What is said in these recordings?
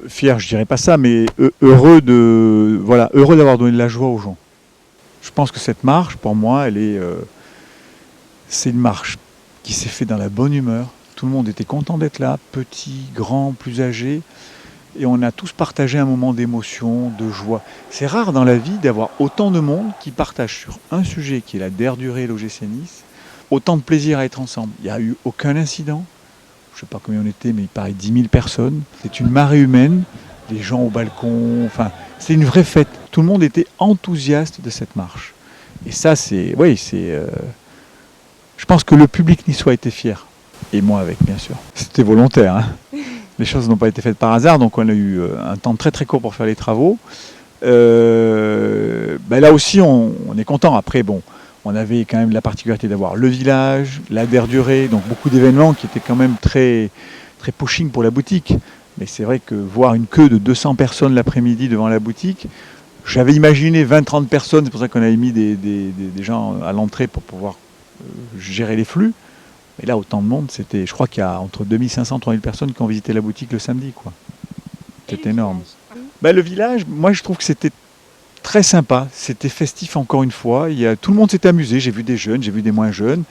fier, je dirais pas ça, mais heureux heureux d'avoir donné de la joie aux gens. Je pense que cette marche, pour moi, c'est une marche qui s'est faite dans la bonne humeur. Tout le monde était content d'être là, petits, grands, plus âgés. Et on a tous partagé un moment d'émotion, de joie. C'est rare dans la vie d'avoir autant de monde qui partage sur un sujet qui est la DER Durée et l'OGC Nice, autant de plaisir à être ensemble. Il n'y a eu aucun incident. Je ne sais pas combien on était, mais il paraît 10 000 personnes. C'est une marée humaine, des gens au balcon. Enfin, c'est une vraie fête. Tout le monde était enthousiaste de cette marche. Et ça, je pense que le public niçois était fier. Et moi avec, bien sûr. C'était volontaire, hein. Les choses n'ont pas été faites par hasard, donc on a eu un temps très très court pour faire les travaux. Là aussi, on est content. Après, bon, on avait quand même la particularité d'avoir le village, la DER Durée, donc beaucoup d'événements qui étaient quand même très, très pushing pour la boutique. Mais c'est vrai que voir une queue de 200 personnes l'après-midi devant la boutique, j'avais imaginé 20-30 personnes, c'est pour ça qu'on avait mis des gens à l'entrée pour pouvoir gérer les flux. Mais là, autant de monde, je crois qu'il y a entre 2500 et 3000 personnes qui ont visité la boutique le samedi, quoi. C'est énorme. Le village, moi, je trouve que c'était très sympa. C'était festif, encore une fois. Tout le monde s'est amusé. J'ai vu des jeunes, j'ai vu des moins jeunes.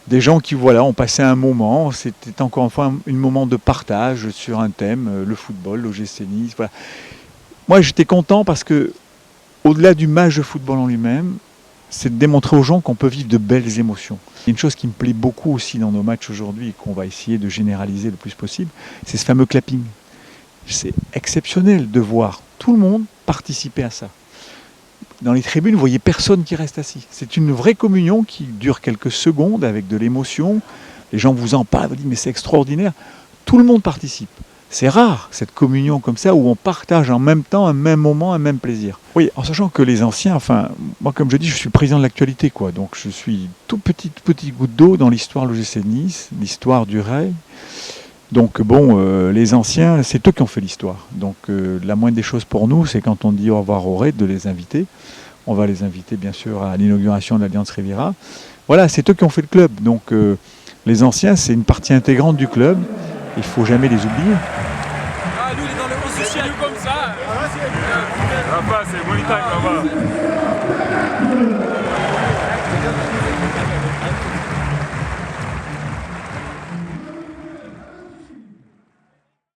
Des gens qui, ont passé un moment. C'était encore une fois un moment de partage sur un thème, le football, l'OGC Nice. Voilà. Moi, j'étais content parce que, au-delà du match de football en lui-même, c'est de démontrer aux gens qu'on peut vivre de belles émotions. Une chose qui me plaît beaucoup aussi dans nos matchs aujourd'hui et qu'on va essayer de généraliser le plus possible, c'est ce fameux clapping. C'est exceptionnel de voir tout le monde participer à ça. Dans les tribunes, vous voyez personne qui reste assis. C'est une vraie communion qui dure quelques secondes avec de l'émotion. Les gens vous en parlent, vous disent mais c'est extraordinaire. Tout le monde participe. C'est rare, cette communion comme ça, où on partage en même temps un même moment, un même plaisir. Oui, en sachant que les anciens, moi comme je dis, je suis président de l'actualité, quoi. Donc je suis tout petit goutte d'eau dans l'histoire de l'OGC Nice, l'histoire du rail. Donc les anciens, c'est eux qui ont fait l'histoire. Donc la moindre des choses pour nous, c'est quand on dit au revoir au raid, de les inviter. On va les inviter bien sûr à l'inauguration de l'Alliance Riviera. Voilà, c'est eux qui ont fait le club. Donc les anciens, c'est une partie intégrante du club. Il ne faut jamais les oublier. Ah, nous, il est dans le 11 social comme ça. Là-bas, c'est money time, là-bas.